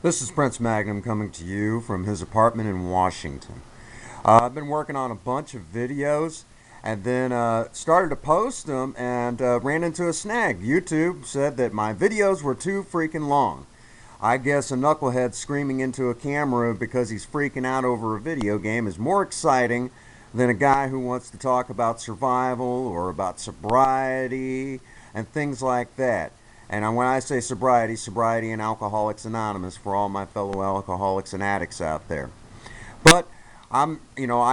This is Prince Magnum coming to you from his apartment in Washington. I've been working on a bunch of videos and then started to post them and ran into a snag. YouTube said that my videos were too freaking long. I guess a knucklehead screaming into a camera because he's freaking out over a video game is more exciting than a guy who wants to talk about survival or about sobriety and things like that. And when I say sobriety, sobriety and Alcoholics Anonymous for all my fellow alcoholics and addicts out there. But I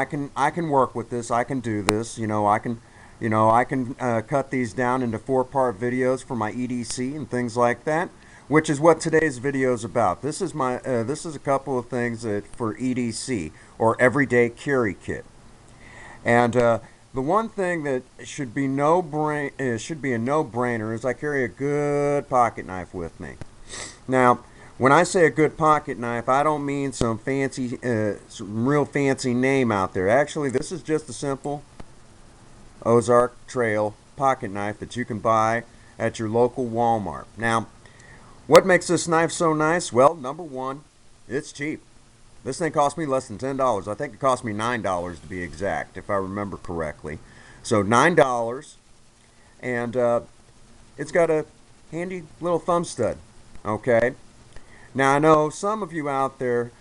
can work with this. I can do this. I can cut these down into 4-part videos for my EDC and things like that, which is what today's video is about. This is a couple of things for EDC, or Everyday Carry Kit. And the one thing that should be a no-brainer is I carry a good pocket knife with me. Now, when I say a good pocket knife, I don't mean some real fancy name out there. Actually, this is just a simple Ozark Trail pocket knife that you can buy at your local Walmart. Now, what makes this knife so nice? Well, number one, it's cheap. This thing cost me less than $10. I think it cost me $9 to be exact, if I remember correctly. So $9, and it's got a handy little thumb stud. Okay. Now I know some of you out there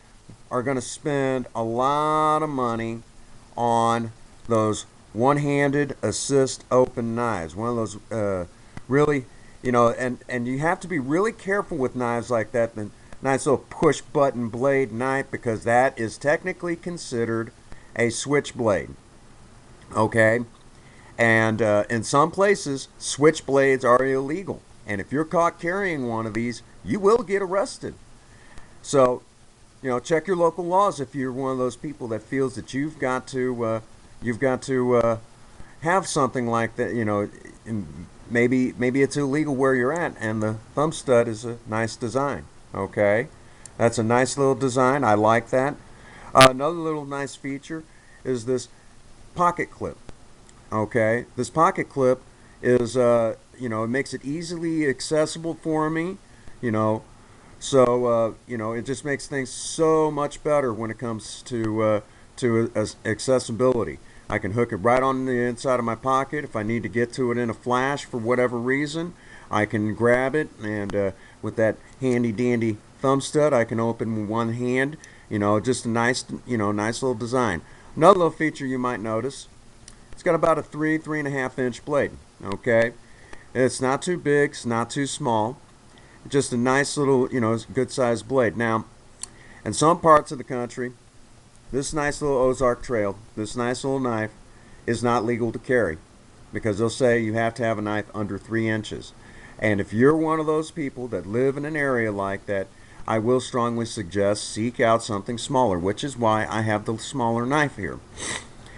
are going to spend a lot of money on those one-handed assist open knives. One of those really, and you have to be really careful with knives like that. Nice little push button blade knife, because that is technically considered a switchblade. Okay? And in some places, switchblades are illegal. And if you're caught carrying one of these, you will get arrested. So, check your local laws if you're one of those people that feels that you've got to have something like that. Maybe it's illegal where you're at, and the thumb stud is a nice design. Okay, that's a nice little design. I like that. Another little nice feature is this pocket clip. Okay, this pocket clip is it makes it easily accessible for me. So it just makes things so much better when it comes to accessibility. I can hook it right on the inside of my pocket. If I need to get to it in a flash for whatever reason, I can grab it, and with that handy dandy thumb stud, I can open with one hand. Just a nice little design. Another little feature you might notice, it's got about a 3.5 inch blade. Okay, it's not too big, it's not too small, just a nice little good sized blade. Now, in some parts of the country, this nice little Ozark Trail, this nice little knife, is not legal to carry, because they'll say you have to have a knife under 3 inches. And if you're one of those people that live in an area like that, I will strongly suggest seek out something smaller, which is why I have the smaller knife here.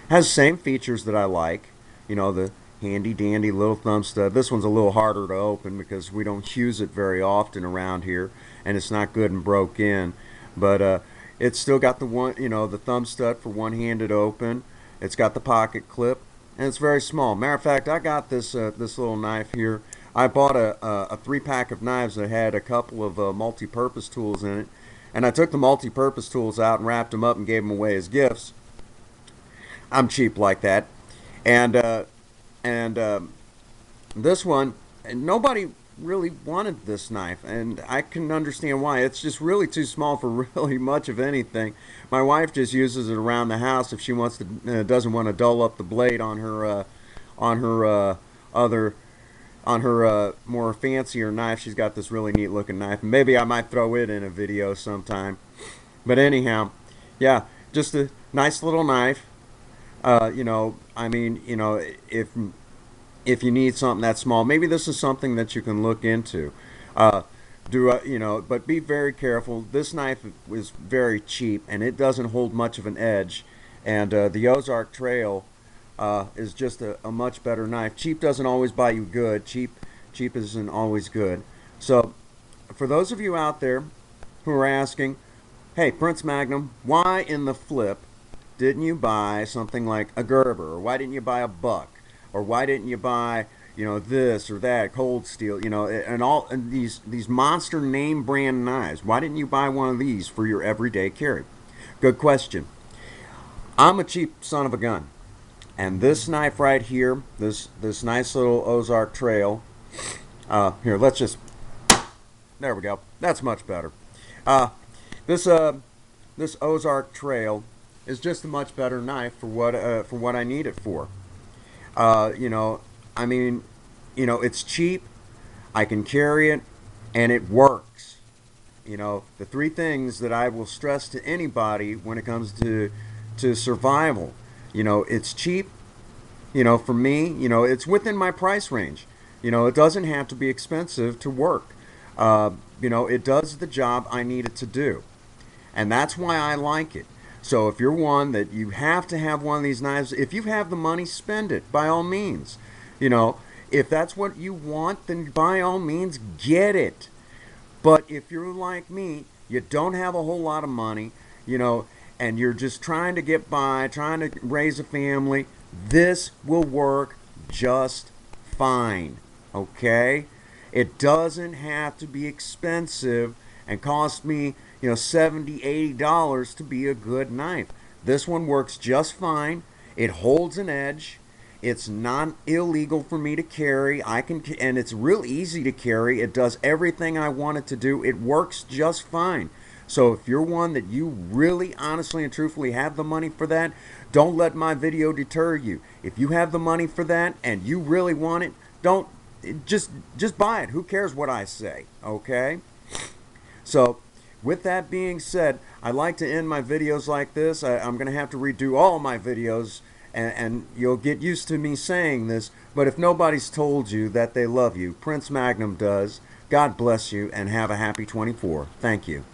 Has the same features that I like, the handy dandy little thumb stud. This one's a little harder to open because we don't use it very often around here, and it's not good and broke in. But it's still got the thumb stud for one-handed open. It's got the pocket clip, and it's very small. Matter of fact, I got this little knife here. I bought a 3-pack of knives that had a couple of multi-purpose tools in it, and I took the multi-purpose tools out and wrapped them up and gave them away as gifts. I'm cheap like that. And this one, nobody really wanted this knife, and I can understand why. It's just really too small for really much of anything. My wife just uses it around the house if she wants to, doesn't want to dull up the blade on her more fancier knife. She's got this really neat looking knife. Maybe I might throw it in a video sometime. But anyhow, yeah, just a nice little knife. If you need something that small, maybe this is something that you can look into. But be very careful. This knife is very cheap, and it doesn't hold much of an edge. And the Ozark Trail is just a much better knife. Cheap doesn't always buy you good. Cheap isn't always good. So, for those of you out there who are asking, hey, Prince Magnum, why in the flip didn't you buy something like a Gerber, or why didn't you buy a Buck, or why didn't you buy this or that, Cold Steel, and these monster name brand knives. Why didn't you buy one of these for your everyday carry? Good question. I'm a cheap son of a gun. And this knife right here, this nice little Ozark Trail, here, there we go. That's much better. Uh, this this Ozark Trail is just a much better knife for what I need it for. Uh, you know, I mean, it's cheap. I can carry it, and it works. The three things that I will stress to anybody when it comes to survival. It's cheap. For me, it's within my price range. It doesn't have to be expensive to work. It does the job I need it to do. And that's why I like it. So if you're one that you have to have one of these knives, if you have the money, spend it by all means. If that's what you want, then by all means get it. But if you're like me, you don't have a whole lot of money, and you're just trying to get by, trying to raise a family, this will work just fine. Okay? It doesn't have to be expensive and cost me, $70, $80 to be a good knife. This one works just fine. It holds an edge. It's not illegal for me to carry. And it's real easy to carry. It does everything I want it to do. It works just fine. So if you're one that you really honestly and truthfully have the money for that, don't let my video deter you. If you have the money for that and you really want it, don't just buy it. Who cares what I say? Okay? So with that being said, I like to end my videos like this. I'm going to have to redo all my videos, and you'll get used to me saying this, but if nobody's told you that they love you, Prince Magnum does. God bless you, and have a happy 24. Thank you.